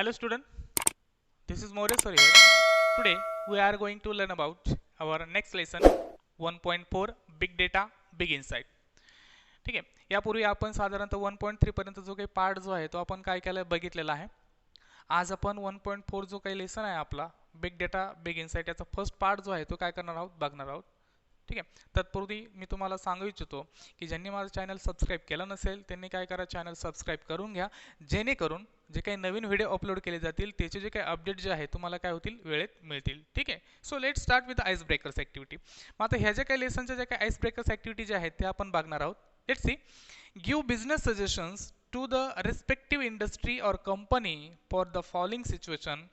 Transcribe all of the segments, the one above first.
Hello student, this is Maurya sir here. Today we are going to learn about our next lesson 1.4 Big Data Big Insight. ठीक आहे. यापूर्वी आपण साधारणतः 1.3 पर्यंत जो काही पार्ट जो आहे तो आपण काय केलं बघितलेला आहे. आज आपण 1.4 जो काही लेसन आहे आपला बिग डेटा बिग इन्साइट याचा फर्स्ट पार्ट जो आहे तो काय करणार आहोत बघणार आहोत. ठीक आहे. तत्पूर्वी मी तुम्हाला सांगू इच्छितो की ज्यांनी माझं चॅनल सबस्क्राईब केलं नसेल त्यांनी काय करा, चॅनल सबस्क्राईब करून घ्या, जेणेकरून जे काही नवीन व्हिडिओ अपलोड केले जातील त्याचे जे काही अपडेट जे आहे तुम्हाला काय होतील वेळेत मिळतील. ठीक आहे. So let start with ice breakers activity. मग आता ह्या ज्या काही लेसनच्या ज्या काही आईस ब्रेकर्स ॲक्टिव्हिटी ज्या आहेत त्या आपण बघणार आहोत. Let's see. Give business suggestions to the respective industry or company for the following situation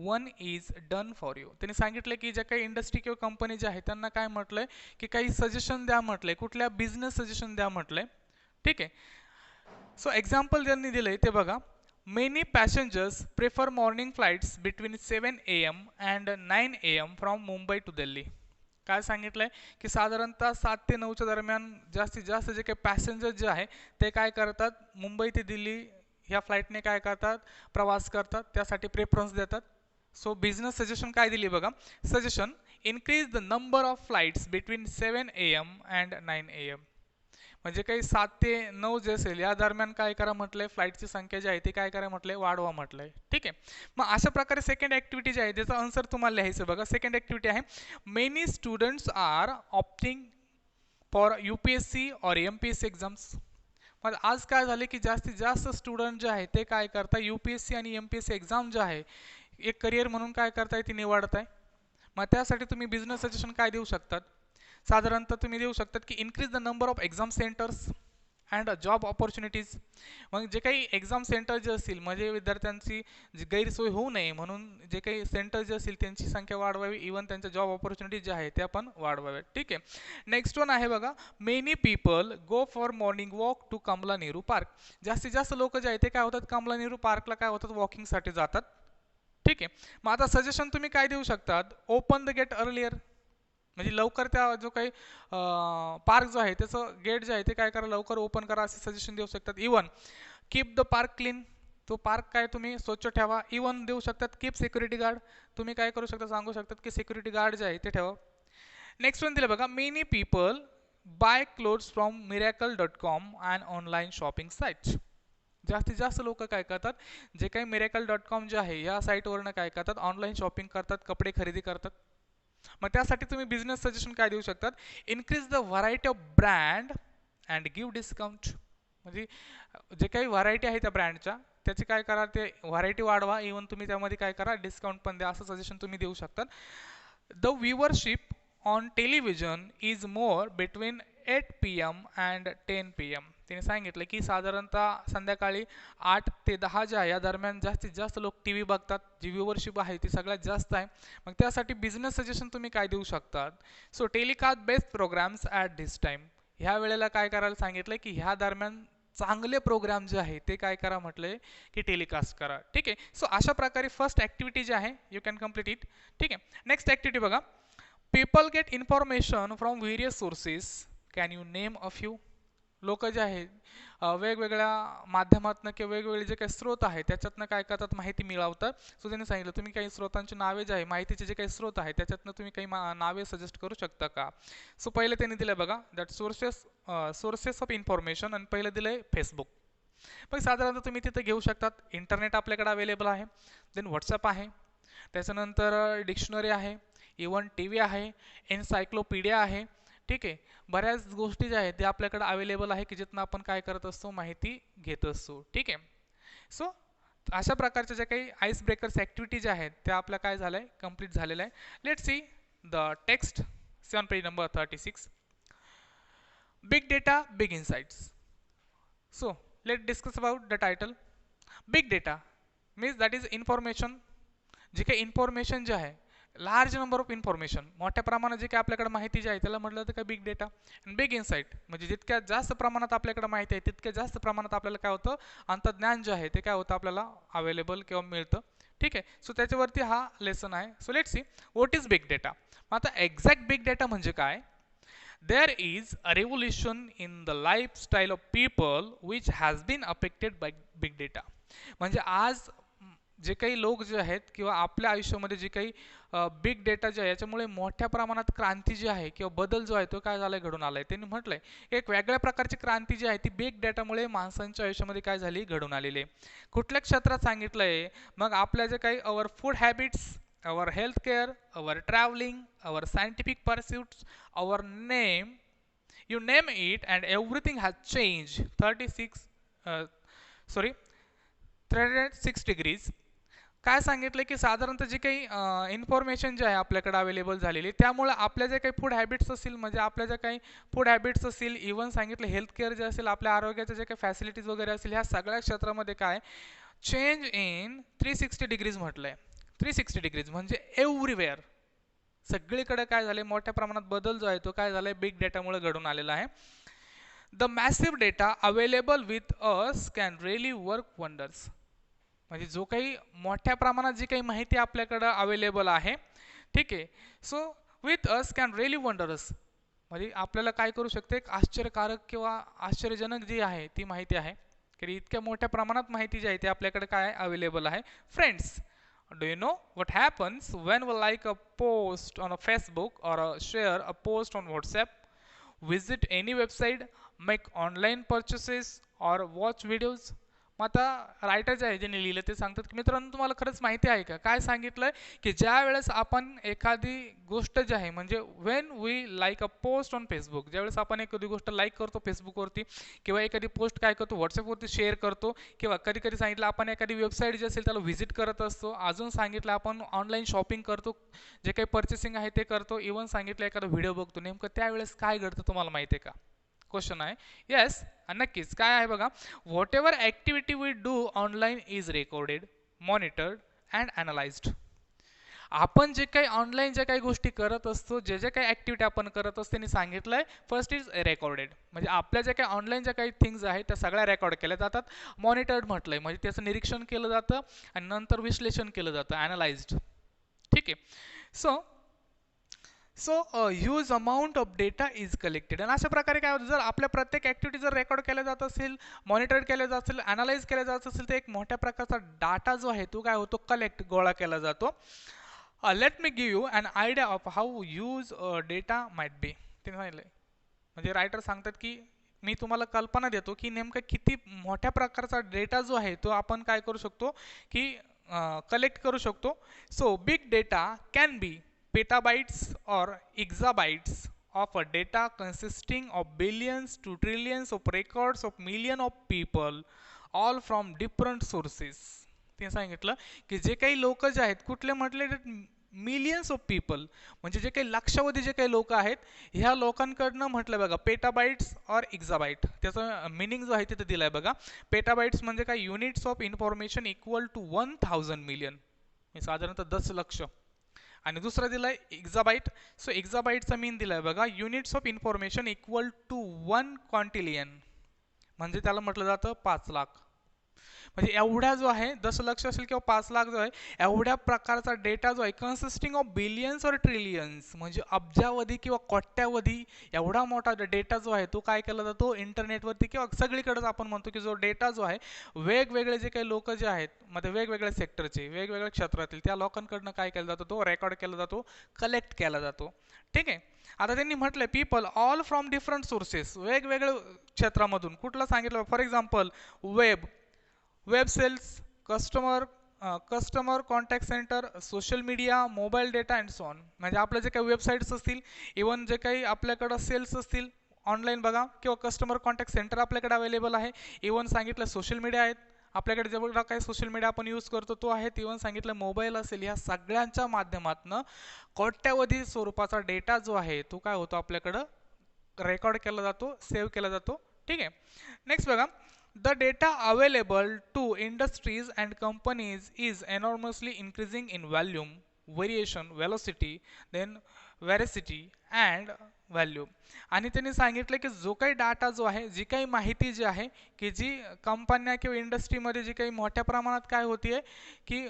one is done for you. त्यांनी सांगितलं की ज्या काही इंडस्ट्री किंवा कंपनी ज्या आहेत त्यांना काय म्हटलंय की काही सजेशन द्या म्हटलंय, कुठल्या बिझनेस सजेशन द्या म्हटलंय. ठीक आहे. सो एक्झाम्पल त्यांनी दिलंय ते बघा. Many passengers prefer morning flights between 7 AM and 9 AM from Mumbai to Delhi. काय सांगितलंय की साधारणतः 7 ते 9च्या दरम्यान जास्तीत जास्त जे काही पॅसेंजर जे आहे ते काय करतात, मुंबई ते दिल्ली ह्या फ्लाईटने काय करतात, प्रवास करतात, त्यासाठी प्रेफरन्स देतात. सो बिझनेस सजेशन काय दिली बघा. Suggestion increase the number of flights between 7 AM and 9 AM. म्हणजे काही 7 ते 9 जे असेल या दरम्यान काय करा म्हटलंय, फ्लाईटची संख्या जी आहे ती काय करा म्हटलंय, वाढवा म्हटलंय. ठीक आहे. मग अशा प्रकारे सेकंड ॲक्टिव्हिटी जी आहे त्याचा आन्सर तुम्हाला लिहायचं बघा. सेकंड ॲक्टिव्हिटी आहे many students are opting for UPSC और MPSC एक्झाम्स. मग आज काय झाले की जास्तीत जास्त स्टुडंट जे आहे ते काय करतात, UPSC आणि MPSC एक्झाम जे आहे एक करिअर म्हणून काय करताय ती निवडताय. मग त्यासाठी तुम्ही बिझनेस सजेशन काय देऊ शकतात, साधारणतः तुम्ही देऊ शकतात की increase the number of exam centres and job opportunities. मग जे काही एक्झाम सेंटर जे असतील म्हणजे विद्यार्थ्यांची जी गैरसोय होऊ नये म्हणून जे काही सेंटर जे असतील त्यांची संख्या वाढवावी, इव्हन त्यांच्या जॉब ऑपॉर्च्युनिटीज जे आहे त्या पण वाढवाव्यात. ठीक आहे. नेक्स्ट वन आहे बघा. Many people go for morning walk to Kamala Nehru park. जास्तीत जास्त लोक जे आहेत ते काय होतात, कमला नेहरू पार्कला काय होतात, वॉकिंगसाठी जातात. ठीक आहे. मग आता सजेशन तुम्ही काय देऊ शकतात, ओपन द गेट अर्लियर. म्हणजे लवकर त्या जो काही पार्क जो आहे त्याचं गेट जे आहे ते काय करा, लवकर ओपन करा असे सजेशन देऊ शकतात. Even keep the park clean. तो पार्क काय तुम्ही स्वच्छ ठेवा. इवन देऊ शकतात कीप सिक्युरिटी गार्ड. तुम्ही काय करू शकता, सांगू शकतात की सिक्युरिटी गार्ड जे आहे ते ठेवा. नेक्स्ट वन दिलं बघा. Many people buy clothes from Miracle dot com and online shopping site. जास्तीत जास्त लोक काय करतात, जे काही मिरॅकल.com जे आहे या साईटवरनं काय करतात, ऑनलाईन शॉपिंग करतात, कपडे खरेदी करतात. मग त्यासाठी तुम्ही बिझनेस सजेशन काय देऊ शकतात, increase the variety of brand and give discount. म्हणजे जे काही व्हरायटी आहे त्या ब्रँडच्या त्याची काय करा, ते व्हरायटी वाढवा, इव्हन तुम्ही त्यामध्ये काय करा डिस्काउंट पण द्या, असं सजेशन तुम्ही देऊ शकतात. The viewership on television is more between 8 PM and 10 PM. तिने सांगितलं की साधारणतः संध्याकाळी 8 ते 10 ज्या या दरम्यान जास्तीत जास्त लोक TV बघतात, जी व्ह्यूवरशिप आहे ती सगळ्यात जास्त आहे. मग त्यासाठी बिझनेस सजेशन तुम्ही काय देऊ शकतात. So telecast best programs at this time. ह्या वेळेला काय करायला सांगितलं की ह्या दरम्यान चांगले प्रोग्राम जे आहे ते काय करा म्हटलंय की टेलिकास्ट करा. ठीक आहे. सो अशा प्रकारे फर्स्ट ॲक्टिव्हिटी जी आहे यू कॅन कम्प्लीट इट. ठीक आहे. नेक्स्ट ॲक्टिव्हिटी बघा. People get information from various sources. Can you name a few. लोक जे आहेत वेगवेगळ्या माध्यमातून किंवा वेगवेगळे जे काही स्रोत आहेत त्याच्यातनं काय करतात, माहिती मिळवतात. सो त्यांनी सांगितलं तुम्ही काही स्रोतांची नावे जे आहे, माहितीचे जे काही स्रोत आहेत त्याच्यातनं तुम्ही काही नावे सजेस्ट करू शकता का. सो पहिले त्यांनी दिलं बघा दॅट सोर्सेस ऑफ इन्फॉर्मेशन, आणि पहिलं दिलंय फेसबुक. मग साधारणतः तुम्ही तिथं घेऊ शकतात. इंटरनेट आपल्याकडे अवेलेबल आहे, देन व्हॉट्सअप आहे, त्याच्यानंतर डिक्शनरी आहे, इवन TV आहे, एन्सायक्लोपीडिया आहे. ठीक आहे. बऱ्याच गोष्टी ज्या आहेत त्या आपल्याकडे अवेलेबल आहे की जिथनं आपण काय करत असतो, माहिती घेत असतो. ठीक आहे. सो अशा प्रकारच्या ज्या काही आईस ब्रेकर्स ॲक्टिव्हिटी ज्या आहेत त्या आपल्या काय झालं आहे, कम्प्लीट झालेलं आहे. Let see the text 7 page number 36. Big data big insights. So let's discuss about the title. Big data means that is information. जे काही इन्फॉर्मेशन जे आहे, लार्ज नंबर ऑफ इन्फॉर्मेशन, मोठ्या प्रमाणात जे काही आपल्याकडे माहिती जी आहे त्याला म्हटलं तर काय बिग डेटा. आणि बिग इन्साइट म्हणजे जितक्या जास्त प्रमाणात आपल्याकडे माहिती आहे तितक्या जास्त प्रमाणात आपल्याला काय होतं, अंतर्ज्ञान जे आहे ते काय होतं आपल्याला अवेलेबल किंवा मिळतं. ठीक आहे. सो त्याच्यावरती हा लेसन आहे. So let's see what is big data. आता एक्झॅक्ट बिग डेटा म्हणजे काय. There is a revolution in the lifestyle of people which has been affected by big data. म्हणजे आज जे काही लोक जे आहेत किंवा आपल्या आयुष्यामध्ये जे काही बिग डेटा जे आहे याच्यामुळे मोठ्या प्रमाणात क्रांती जी आहे किंवा बदल जो आहे तो काय झालाय घडून आलाय. त्यांनी म्हटलंय एक वेगळ्या प्रकारची क्रांती जी आहे ती बिग डेटामुळे माणसांच्या आयुष्यामध्ये काय झाली घडून आलेली आहे. कुठल्या क्षेत्रात सांगितलंय मग आपल्या जे काही our food habits, our health care, our travelling, our scientific pursuits, our name, you name it and everything has changed 36 sorry 306 degrees. काय सांगितलं की साधारणतः जी काही इन्फॉर्मेशन जे आहे आपल्याकडे अवेलेबल झालेली त्यामुळे आपल्या जे काही फूड हॅबिट्स असतील म्हणजे आपल्या ज्या काही फूड हॅबिट्स असतील इव्हन सांगितलं हेल्थ केअर जे असेल आपल्या आरोग्याच्या जे काही फॅसिलिटीज वगैरे असतील ह्या सगळ्या क्षेत्रामध्ये काय चेंज इन 360 डिग्रीज म्हटलंय. 360 डिग्रीज म्हणजे एव्हरीवेअर सगळीकडे काय झाले मोठ्या प्रमाणात बदल जो आहे तो काय झालाय बिग डेटामुळे घडून आलेला आहे. The massive data available with us can really work wonders. म्हणजे जो काही मोठ्या प्रमाणात जी काही माहिती आपल्याकडे अवेलेबल आहे ठीक आहे so with us can really wonders म्हणजे आपल्याला काय करू शकते एक आश्चर्यकारक किंवा आश्चर्यजनक जी आहे ती माहिती आहे की इतक्या मोठ्या प्रमाणात माहिती जी आहे ती आपल्याकडे काय अवेलेबल आहे. Friends, do you know what happens when we like a post on a Facebook or share a post on WhatsApp, visit any website, make online purchases or watch videos? मग आता रायटर जे आहे ज्यांनी लिहिलं ते सांगतात की मित्रांनो तुम्हाला खरंच माहिती आहे का काय सांगितलंय की ज्या वेळेस आपण एखादी गोष्ट जी आहे म्हणजे when we like a post on Facebook ज्यावेळेस आपण एखादी गोष्ट लाईक करतो फेसबुकवरती किंवा एखादी पोस्ट काय करतो व्हॉट्सअपवरती शेअर करतो किंवा कधी कधी सांगितलं आपण एखादी वेबसाईट जी असेल त्याला व्हिजिट करत असतो अजून सांगितलं आपण ऑनलाईन शॉपिंग करतो जे काही पर्चेसिंग आहे ते करतो इव्हन सांगितलं एखादा व्हिडिओ बघतो नेमकं त्यावेळेस काय घडतं तुम्हाला माहिती आहे का. क्वेश्चन आहे येस नक्कीच काय आहे बघा whatever activity we do online is recorded monitored and analysed. आपण जे काही ऑनलाईन ज्या काही गोष्टी करत असतो जे जे काही ॲक्टिव्हिटी आपण करत असतो त्यांनी सांगितलंय फर्स्ट इज रेकॉर्डेड म्हणजे आपल्या ज्या काही ऑनलाईन ज्या काही थिंग्स आहेत त्या सगळ्या रेकॉर्ड केल्या जातात. मॉनिटर्ड म्हटलंय म्हणजे त्याचं निरीक्षण केलं जातं आणि नंतर विश्लेषण केलं जातं अनालाइज्ड. ठीक आहे so huge amount of data is collected आणि अशा प्रकारे काय होतं जर आपल्या प्रत्येक ॲक्टिव्हिटी जर रेकॉर्ड केल्या जात असेल मॉनिटर केल्या जात असेल अनालाइज केल्या जात असेल तर एक मोठ्या प्रकारचा डाटा जो आहे तो काय होतो कलेक्ट गोळा केला जातो. Let me give you an idea of how huge data might be. ते सांगितलंय म्हणजे रायटर सांगतात की मी तुम्हाला कल्पना देतो की नेमकं किती मोठ्या प्रकारचा डेटा जो आहे तो आपण काय करू शकतो की कलेक्ट करू शकतो. So big data can be petabytes or exabytes of a data consisting of billions to trillions of records of millions of people all from different sources. ते सांगितलं की जे काही लोक जे आहेत कुठले म्हटले मिलियन्स ऑफ पीपल म्हणजे जे काही लक्षावधी जे काही लोक आहेत ह्या लोकांकडनं म्हटलं बघा पेटाबाइट्स और एक्झाबाइट त्याचा मिनिंग जो आहे तिथे दिलाय बघा. पेटाबाइट्स म्हणजे काय units of information equal to 1000 million साधारणतः 10 लक्ष आणि दुसरा दिलाय एक्झाबाइट. सो एक्झाबाइटचा मीन दिलाय बघा units of information equal to 1 quintillion म्हणजे त्याला म्हटलं जातं 5 लाख. म्हणजे एवढा जो आहे 10 लक्ष असेल किंवा 5 लाख जो आहे एवढ्या प्रकारचा डेटा जो आहे कन्सिस्टिंग ऑफ बिलियन्स और ट्रिलियन्स म्हणजे अब्जावधी किंवा कोट्यावधी एवढा मोठा डेटा जो आहे तो काय केला जातो इंटरनेटवरती किंवा सगळीकडेच आपण म्हणतो की जो डेटा जो आहे वेगवेगळे जे काही लोक जे आहेत मध्ये वेगवेगळ्या सेक्टरचे वेगवेगळ्या क्षेत्रातील त्या लोकांकडनं काय केला जातो तो रेकॉर्ड केला जातो कलेक्ट केला जातो. ठीक आहे आता त्यांनी म्हटलंय people all from different sources वेगवेगळ्या क्षेत्रामधून कुठला सांगितलं for example web sales customer contact center social media mobile data and so on म्हणजे आपल्या जे काही वेबसाईट्स असतील इवन जे काही आपल्याकडं सेल्स असतील ऑनलाईन बघा किंवा कस्टमर कॉन्टॅक्ट सेंटर आपल्याकडे अवेलेबल आहे इवन सांगितलं सोशल मीडिया आहेत आपल्याकडे जेवढा काही सोशल मीडिया आपण यूज करतो तो आहे इवन सांगितलं मोबाईल असेल ह्या सगळ्यांच्या माध्यमातून कोट्यावधी स्वरूपाचा डेटा जो आहे तो काय होतो आपल्याकडं रेकॉर्ड केला जातो सेव्ह केला जातो. ठीक आहे नेक्स्ट बघा the data available to industries and companies is enormously increasing in volume variation velocity then veracity and value. आणि त्यांनी सांगितलं की जो काही डाटा जो आहे जी काही माहिती जी आहे की जी कंपन्या किंवा इंडस्ट्रीमध्ये जी काही मोठ्या प्रमाणात काय होतीये की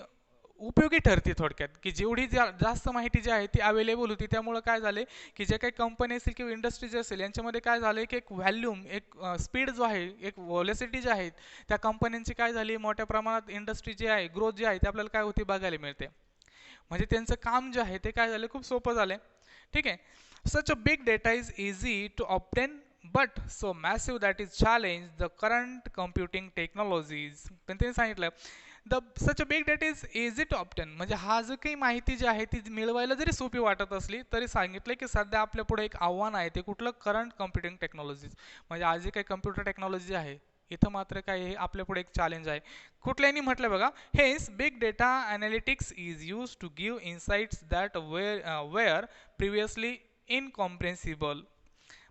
उपयोगी ठरते थोडक्यात, की जेवढी जास्त माहिती जी आहे ती अवेलेबल होती, त्यामुळे काय झाले की जे काही कंपनी असेल किंवा इंडस्ट्री जे असेल यांच्यामध्ये काय झालं की एक व्हॅल्यूम, एक स्पीड जो आहे, एक व्हॉलेसिटी जी आहे त्या कंपन्यांची काय झाली, मोठ्या प्रमाणात इंडस्ट्री जी आहे, ग्रोथ जी आहे ते आपल्याला काय होती बघायला मिळते. म्हणजे त्यांचं काम जे आहे ते काय झालं, खूप सोपं झालं. ठीक आहे. Such a big data is easy to obtain but so massive that is challenge the current computing technologies. पण त्यांनी सांगितलं the such a big data is easy to obtain, म्हणजे हा जो काही माहिती जी आहे ती मिळवायला जरी सोपी वाटत असली तरी सांगितलं की सध्या आपल्या पुढे एक आव्हान आहे, ते कुठलं, करंट कम्प्युटिंग टेक्नॉलॉजीज. म्हणजे आज जे काही कम्प्युटर टेक्नॉलॉजी आहे इथं मात्र काय आहे, आपल्या पुढे एक चॅलेंज आहे. कुठल्यानी म्हटलं बघा, हेच big data analytics is use to give insights that were previously incomprehensible.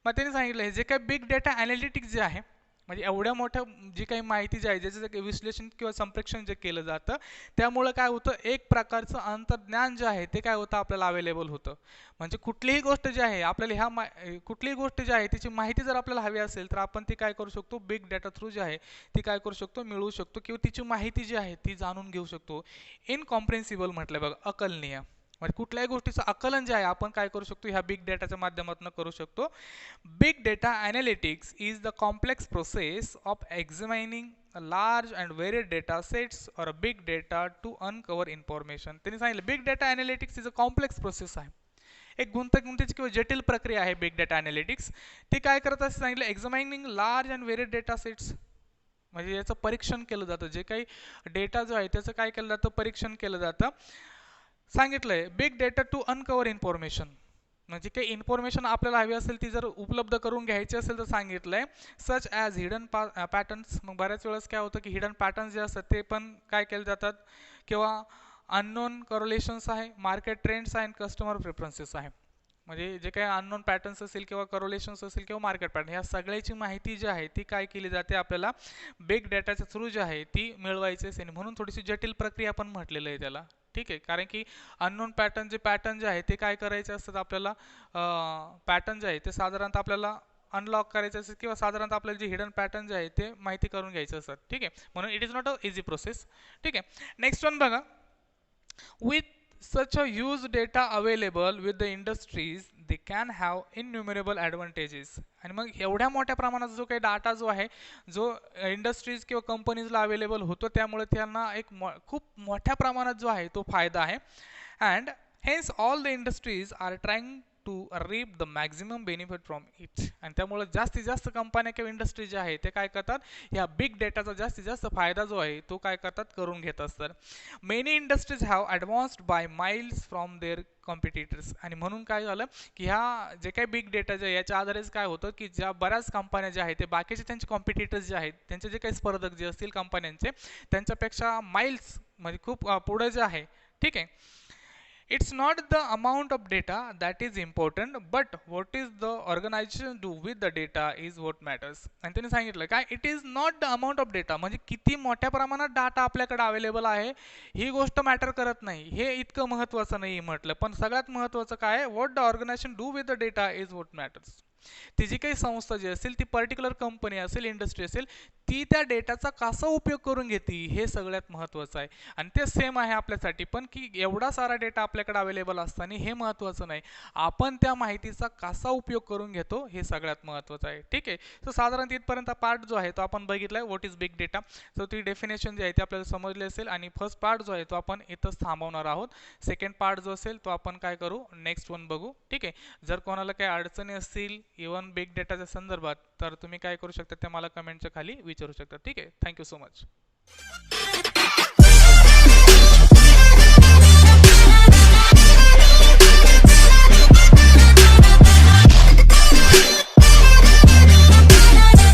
मग त्यांनी सांगितलं हे जे काही बिग डेटा अनालिटिक्स जे आहे, म्हणजे एवढ्या मोठ्या जी काही माहिती जी आहे ज्याचं जे काही विश्लेषण किंवा संप्रेक्षण जे केलं जातं त्यामुळं काय होतं, एक प्रकारचं अंतर्ज्ञान जे आहे ते काय होतं आपल्याला अवेलेबल होतं. म्हणजे कुठलीही गोष्ट जी आहे आपल्याला कुठलीही गोष्ट जी आहे त्याची माहिती जर आपल्याला हवी असेल तर आपण ती काय करू शकतो, बिग डेटा थ्रू जी आहे ती काय करू शकतो, मिळवू शकतो किंवा तिची माहिती जी आहे ती जाणून घेऊ शकतो. इनकॉम्प्रेन्सिबल म्हटलं बघा, अकलनीय. म्हणजे कुठल्याही गोष्टीचं आकलन जे आहे आपण काय करू शकतो, ह्या बिग डेटाच्या माध्यमातून करू शकतो. Big data analytics is the complex process of examining a large and varied data sets or a big data to uncover information. त्यांनी सांगितलं big data analytics is a complex process आहे, एक गुंतागुंतीची किंवा जटिल प्रक्रिया आहे बिग डेटा अनालिटिक्स. ती काय करत असं सांगितलं, एक्झामाइनिंग लार्ज अँड व्हेरिड डेटा सेट्स, म्हणजे याचं परीक्षण केलं जातं, जे काही डेटा जो आहे त्याचं काय केलं जातं, परीक्षण केलं जातं. सांगितलंय big data to uncover information, म्हणजे काही इन्फॉर्मेशन आपल्याला हवी असेल ती जर उपलब्ध करून घ्यायची असेल तर सांगितलंय सच ॲज हिडन पॅटर्न्स. मग बऱ्याच वेळेस काय होतं की हिडन पॅटर्न्स जे असतात ते पण काय केले जातात, किंवा अननोन करोलेशन्स आहे, मार्केट ट्रेंड्स आहे, कस्टमर प्रेफरन्सेस आहे. म्हणजे जे काही अननोन पॅटर्न्स असेल किंवा करोलेशन्स असेल किंवा मार्केट पॅटर्न, ह्या सगळ्याची माहिती जी आहे ती काय केली जाते आपल्याला बिग डेटाच्या थ्रू जी आहे ती मिळवायची असेल, म्हणून थोडीशी जटिल प्रक्रिया पण म्हटलेलं आहे त्याला. ठीक आहे, कारण की अननोन पॅटर्न जे आहे ते काय करायचे असतात आपल्याला, पॅटर्न जे आहे ते साधारणतः आपल्याला अनलॉक करायचे असतात किंवा साधारणतः आपल्याला जे हिडन पॅटर्न जे आहे ते माहिती करून घ्यायचे असतात. ठीक आहे, म्हणून it is not a easy process. ठीक आहे, नेक्स्ट वन बघा. With such a huge data available with the industries, they can have innumerable advantages. आणि मग एवढ्या मोठ्या प्रमाणात जो काही डाटा जो आहे, जो इंडस्ट्रीज किंवा कंपनीजला अवेलेबल होतो, त्यामुळे त्यांना एक खूप मोठ्या प्रमाणात जो आहे तो फायदा आहे. And hence all the industries are trying to reap the maximum benefit from it. आणि त्यामुळे जास्तीत जास्त कंपन्या किंवा इंडस्ट्री जे आहे ते काय करतात, ह्या बिग डेटाचा जास्तीत जास्त फायदा जो आहे तो काय करतात, करून घेत असतात. Many industries have advanced by miles from their competitors. आणि म्हणून काय झालं की ह्या जे काही बिग डेटा जे याच्या आधारेच काय होतं की ज्या बऱ्याच कंपन्या ज्या आहेत ते बाकीचे त्यांचे कॉम्पिटिटर्स जे आहेत त्यांचे जे काही स्पर्धक जे असतील कंपन्यांचे त्यांच्यापेक्षा माइल्स म्हणजे खूप पुढे जे आहे. ठीक आहे, it's not the amount of data that is important but what is the organization do with the data is what matters. आणि त्यांनी सांगितलं काय, it is not the amount of data, म्हणजे किती मोठ्या प्रमाणात डाटा आपल्याकडे अवेलेबल आहे ही गोष्ट मॅटर करत नाही, हे इतकं महत्त्वाचं नाही म्हटलं. पण सगळ्यात महत्त्वाचं काय, what the organization do with the data is what matters. ती जी काही संस्था जी असेल, ती पर्टिक्युलर कंपनी असेल, इंडस्ट्री असेल, ती त्या डेटाचा कसा उपयोग करून घेते हे सगळ्यात महत्त्वाचं आहे. आणि ते सेम आहे आपल्यासाठी पण, की एवढा सारा डेटा आपल्याकडे अवेलेबल असताना हे महत्त्वाचं नाही, आपण त्या माहितीचा कसा उपयोग करून घेतो हे सगळ्यात महत्त्वाचं आहे. ठीक आहे, सो साधारण इथपर्यंत पार्ट जो आहे तो आपण बघितला आहे, what is big data. So ती डेफिनेशन जी आहे ती आपल्याला समजली असेल. आणि फर्स्ट पार्ट जो आहे तो आपण इथंच थांबवणार आहोत. सेकंड पार्ट जो असेल तो आपण काय करू, नेक्स्ट वन बघू. ठीक आहे, जर कोणाला काही अडचणी असतील इवन बिग डेटाच्या संदर्भात तर तुम्ही काय करू शकता, ते मला कमेंटच्या खाली विचारू शकता. ठीक आहे, थँक्यू सो मच.